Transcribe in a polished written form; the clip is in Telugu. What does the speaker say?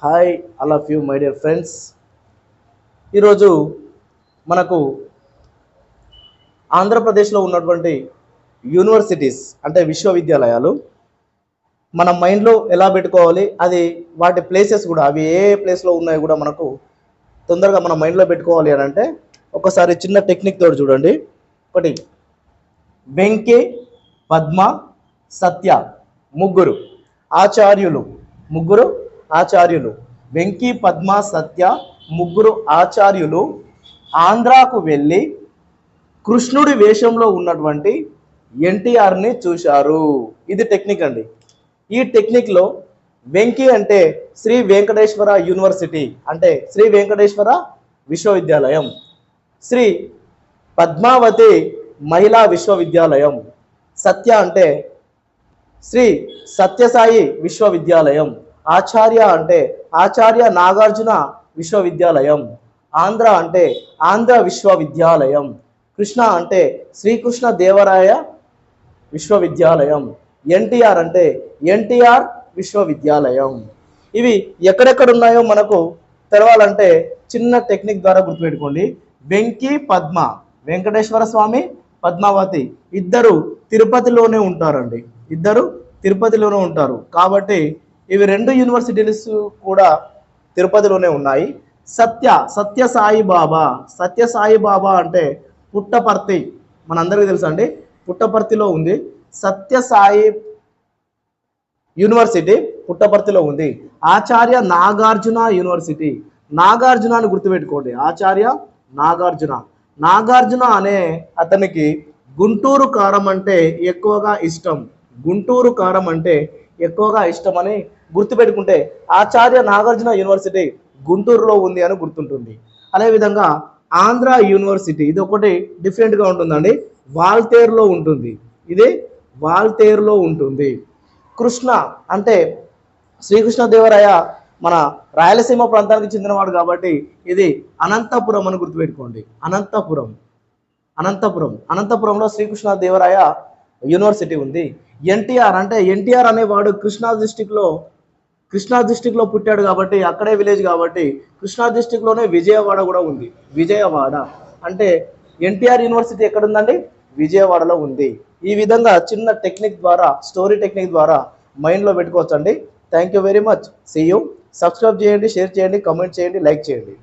Hi all of you my dear friends. ఈరోజు మనకు ఆంధ్రప్రదేశ్లో ఉన్నటువంటి యూనివర్సిటీస్ అంటే విశ్వవిద్యాలయాలు మన మైండ్లో ఎలా పెట్టుకోవాలి, అది వాటి ప్లేసెస్ కూడా అవి ఏ ప్లేస్లో ఉన్నాయో కూడా మనకు తొందరగా మన మైండ్లో పెట్టుకోవాలి అని అంటే ఒకసారి చిన్న టెక్నిక్ తోటి చూడండి. ఒకటి, వెంకీ, పద్మ, సత్య ముగ్గురు ఆచార్యులు. వెంకీ, పద్మ, సత్య ముగ్గురు ఆచార్యులు ఆంధ్రాకు వెళ్ళి కృష్ణుడి వేషంలో ఉన్నటువంటి ఎన్టీఆర్ని చూశారు. ఇది టెక్నిక్ అండి. ఈ టెక్నిక్లో వెంకీ అంటే శ్రీ వెంకటేశ్వర యూనివర్సిటీ అంటే శ్రీ వెంకటేశ్వర విశ్వవిద్యాలయం, శ్రీ పద్మావతి మహిళా విశ్వవిద్యాలయం, సత్య అంటే శ్రీ సత్యసాయి విశ్వవిద్యాలయం, ఆచార్య అంటే ఆచార్య నాగార్జున విశ్వవిద్యాలయం, ఆంధ్ర అంటే ఆంధ్ర విశ్వవిద్యాలయం, కృష్ణ అంటే శ్రీకృష్ణ దేవరాయ విశ్వవిద్యాలయం, ఎన్టీఆర్ అంటే ఎన్టీఆర్ విశ్వవిద్యాలయం. ఇవి ఎక్కడెక్కడ ఉన్నాయో మనకు తెలవాలంటే చిన్న టెక్నిక్ ద్వారా గుర్తుపెట్టుకోండి. వెంకీ, పద్మ, వెంకటేశ్వర స్వామి, పద్మావతి ఇద్దరు తిరుపతిలోనే ఉంటారండి. కాబట్టి ఇవి రెండు యూనివర్సిటీస్ కూడా తిరుపతిలోనే ఉన్నాయి. సత్యసాయి బాబా అంటే పుట్టపర్తి, మనందరికీ తెలుసు అండి, పుట్టపర్తిలో ఉంది. సత్యసాయి యూనివర్సిటీ పుట్టపర్తిలో ఉంది. ఆచార్య నాగార్జున యూనివర్సిటీ, నాగార్జున అని గుర్తుపెట్టుకోండి. ఆచార్య నాగార్జున అనే అతనికి గుంటూరు కారం అంటే ఎక్కువగా ఇష్టం అని గుర్తుపెట్టుకుంటే ఆచార్య నాగార్జున యూనివర్సిటీ గుంటూరులో ఉంది అని గుర్తుంటుంది. అదేవిధంగా ఆంధ్ర యూనివర్సిటీ ఇది ఒకటి డిఫరెంట్గా ఉంటుందండి, వాల్తేరులో ఉంటుంది. కృష్ణ అంటే శ్రీకృష్ణదేవరాయ మన రాయలసీమ ప్రాంతానికి చెందినవాడు కాబట్టి ఇది అనంతపురం అని గుర్తుపెట్టుకోండి. అనంతపురంలో శ్రీకృష్ణదేవరాయ యూనివర్సిటీ ఉంది. ఎన్టీఆర్ అనేవాడు కృష్ణా డిస్టిక్లో పుట్టాడు కాబట్టి అక్కడే విలేజ్ కాబట్టి కృష్ణా డిస్టిక్లోనే విజయవాడ కూడా ఉంది. విజయవాడ అంటే ఎన్టీఆర్ యూనివర్సిటీ ఎక్కడ ఉందండి? విజయవాడలో ఉంది. ఈ విధంగా చిన్న టెక్నిక్ ద్వారా, స్టోరీ టెక్నిక్ ద్వారా మైండ్లో పెట్టుకోవచ్చు అండి. Thank you very much. See you. Subscribe చేయండి, షేర్ చేయండి, కామెంట్ చేయండి, లైక్ చేయండి.